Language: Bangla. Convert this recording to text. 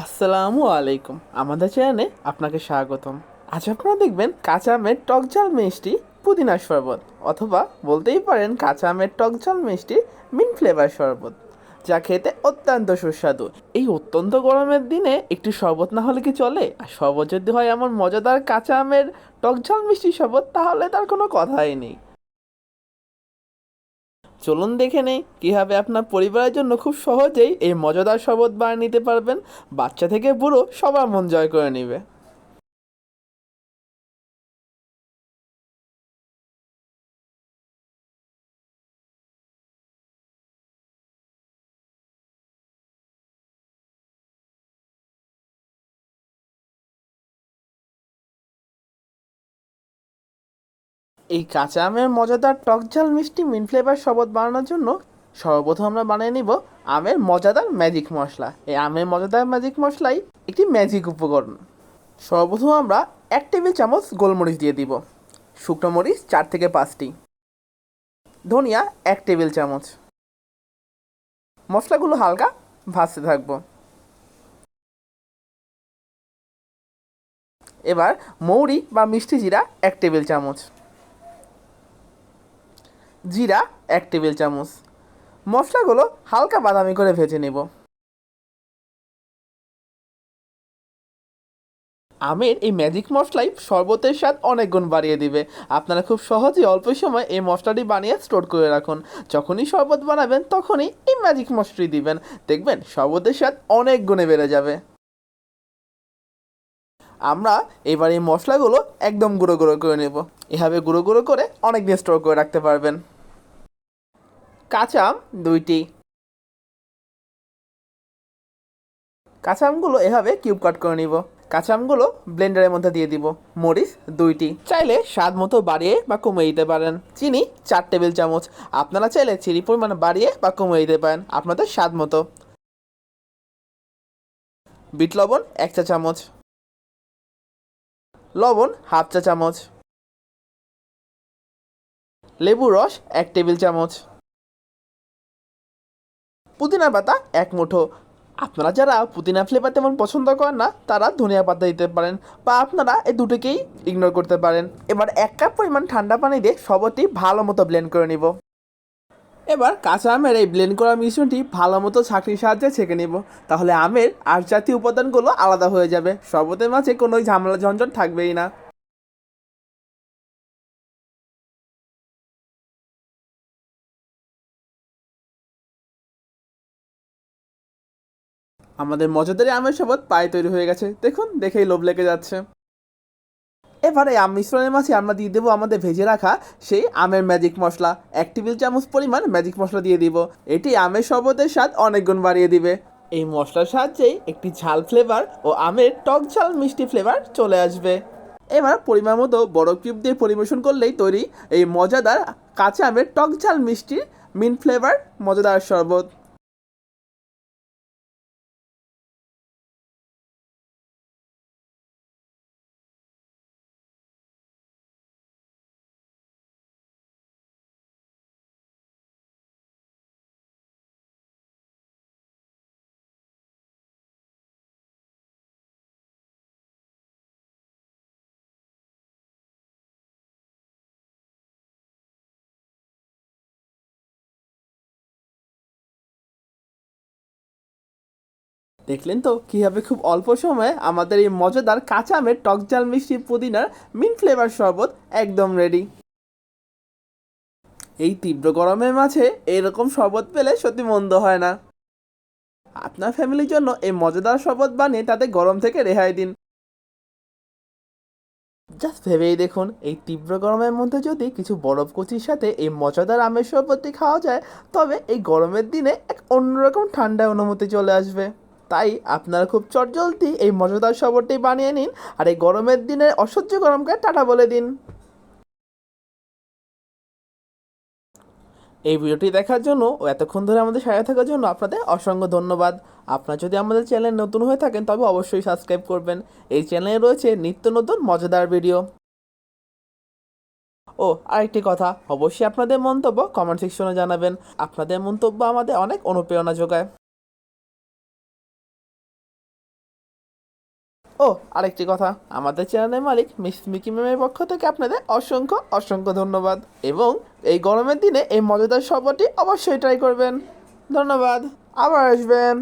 আসসালামু আলাইকুম, আমাদের চ্যানেলে আপনাকে স্বাগতম। আজ আপনারা দেখবেন কাঁচা আমের টক ঝাল মিষ্টি পুদিনার শরবত, অথবা বলতেই পারেন কাঁচা আমের টক ঝাল মিষ্টি মিন্ট ফ্লেভার শরবত, যা খেতে অত্যন্ত সুস্বাদু। এই অত্যন্ত গরমের দিনে একটি শরবত না হলে কি চলে? আর শরবত যদি হয় এমন মজাদার কাঁচা আমের টক ঝাল মিষ্টি শরবত, তাহলে তার কোনো কথাই নেই। চলুন দেখে নেই কীভাবে আপনার পরিবারের জন্য খুব সহজেই এই মজাদার শরবত বানিয়ে নিতে পারবেন। বাচ্চা থেকে বুড়ো সবার মন জয় করে নেবে। এই কাঁচা আমের মজাদার টক ঝাল মিষ্টি মিন্ট ফ্লেভার শরবত বানানোর জন্য সর্বপ্রথম আমরা বানিয়ে নিব আমের মজাদার ম্যাজিক মশলা। এই আমের মজাদার ম্যাজিক মশলাই একটি ম্যাজিক উপকরণ। সর্বপ্রথম আমরা 1 টেবিল চামচ গোলমরিচ দিয়ে দিব, শুকনো মরিচ 4 থেকে 5টি, ধনিয়া 1 টেবিল চামচ। মশলাগুলো হালকা ভাজতে থাকবো। এবার মৌরি বা মিষ্টি জিরা 1 টেবিল চামচ, জিরা 1 টেবিল চামচ। মশলাগুলো হালকা বাদামি করে ভেজে নেব। আমের এই ম্যাজিক মশলাই শরবতের স্বাদ অনেক গুণ বাড়িয়ে দিবে। আপনারা খুব সহজেই অল্প সময় এই মশলাটি বানিয়ে স্টোর করে রাখুন। যখনই শরবত বানাবেন তখনই এই ম্যাজিক মশলাটি দিবেন, দেখবেন শরবতের স্বাদ অনেক গুণে বেড়ে যাবে। আমরা এবার এই মশলাগুলো একদম গুঁড়ো গুঁড়ো করে নেব। এভাবে গুঁড়ো গুঁড়ো করে অনেক দিন স্টোর করে রাখতে পারবেন। কাঁচা আম 2টি, কাঁচা আমগুলো এভাবে কিউব কাট করে নিব। কাঁচা আমগুলো ব্লেন্ডারের মধ্যে দিয়ে দিব। মরিচ 2টি, চাইলে স্বাদ মতো বাড়িয়ে বা কমিয়ে দিতে পারেন। চিনি 4 টেবিল চামচ, আপনারা চাইলে চিনি পরিমাণ বাড়িয়ে বা কমিয়ে দিতে পারেন আপনাদের স্বাদ মতো। বিট লবণ 1 চা চামচ, লবণ হাফ চা চামচ, লেবুর রস 1 টেবিল চামচ, পুদিনা পাতা 1 মুঠো। আপনারা যারা পুদিনা ফ্লেভার তেমন পছন্দ করেন না, তারা ধনিয়া পাতা দিতে পারেন, বা আপনারা এই দুটোকেই ইগনোর করতে পারেন। এবার 1 কাপ পরিমাণ ঠান্ডা পানি দিয়ে সবটি ভালো মতো ব্লেন্ড করে নিব। এবার কাঁচা আমের এই ব্লেন্ড করা মিশ্রণটি ভালো মতো ছাঁকনির সাহায্যে ছেঁকে নিব। তাহলে আমের আঁশ জাতীয় উপাদানগুলো আলাদা হয়ে যাবে, শরবতের মাঝে কোনো ঝামেলা ঝঞ্ঝট থাকবেই না। আমাদের মজাদার আমের শরবত প্রায় তৈরি হয়ে গেছে, দেখুন দেখেই লোভ লেগে যাচ্ছে। এবারে আম মিশ্রণের মাঝে আমরা দিয়ে দেবো আমাদের ভেজে রাখা সেই আমের ম্যাজিক মশলা। 1 টেবিল চামচ পরিমাণ ম্যাজিক মশলা দিয়ে দিব। এটি আমের শরবতের স্বাদ অনেক গুণ বাড়িয়ে দিবে। এই মশলার সাহায্যেই একটি ঝাল ফ্লেভার ও আমের টক ঝাল মিষ্টি ফ্লেভার চলে আসবে। এবার পরিমাণ মতো বড় কিউব দিয়ে পরিবেশন করলেই তৈরি এই মজাদার কাঁচা আমের টক ঝাল মিষ্টি মিন্ট ফ্লেভার মজাদার শরবত। দেখলেন তো কীভাবে খুব অল্প সময়ে আমাদের এই মজাদার কাঁচা আমের টক ঝাল মিষ্টি পুদিনার মিন্ট ফ্লেভার শরবত একদম রেডি। এই তীব্র গরমের মাঝে এরকম শরবত পেলে সত্যি মন্দ হয় না। আপনার ফ্যামিলির জন্য এই মজাদার শরবত বানিয়ে তাদের গরম থেকে রেহাই দিন। জাস্ট ভেবেই দেখুন, এই তীব্র গরমের মধ্যে যদি কিছু বরফ কচির সাথে এই মজাদার আমের শরবতটি খাওয়া যায়, তবে এই গরমের দিনে এক অন্যরকম ঠান্ডা অনুভূতি চলে আসবে। তাই আপনারা খুব চটজলদি এই মজাদার শরবতটি বানিয়ে নিন, আর এই গরমের দিনে অসহ্য গরমকে টাটা বলে দিন। এই ভিডিওটি দেখার জন্য ও এতক্ষণ ধরে আমাদের সাথে থাকার জন্য আপনাদের অসংখ্য ধন্যবাদ। আপনারা যদি আমাদের চ্যানেল নতুন হয়ে থাকেন তবে অবশ্যই সাবস্ক্রাইব করবেন। এই চ্যানেলে রয়েছে নিত্য নতুন মজাদার ভিডিও। ও আরেকটি কথা, অবশ্যই আপনাদের মন্তব্য কমেন্ট সেকশনে জানাবেন। আপনাদের মন্তব্য আমাদের অনেক অনুপ্রেরণা যোগায়। ও আরেকটি কথা, আমাদের চ্যানেলের মালিক মিস মিকি ম্যামের পক্ষ থেকে আপনাদের অসংখ্য অসংখ্য ধন্যবাদ, এবং এই গরমের দিনে এই মজাদার শরবতটি অবশ্যই ট্রাই করবেন। ধন্যবাদ, আবার আসবেন।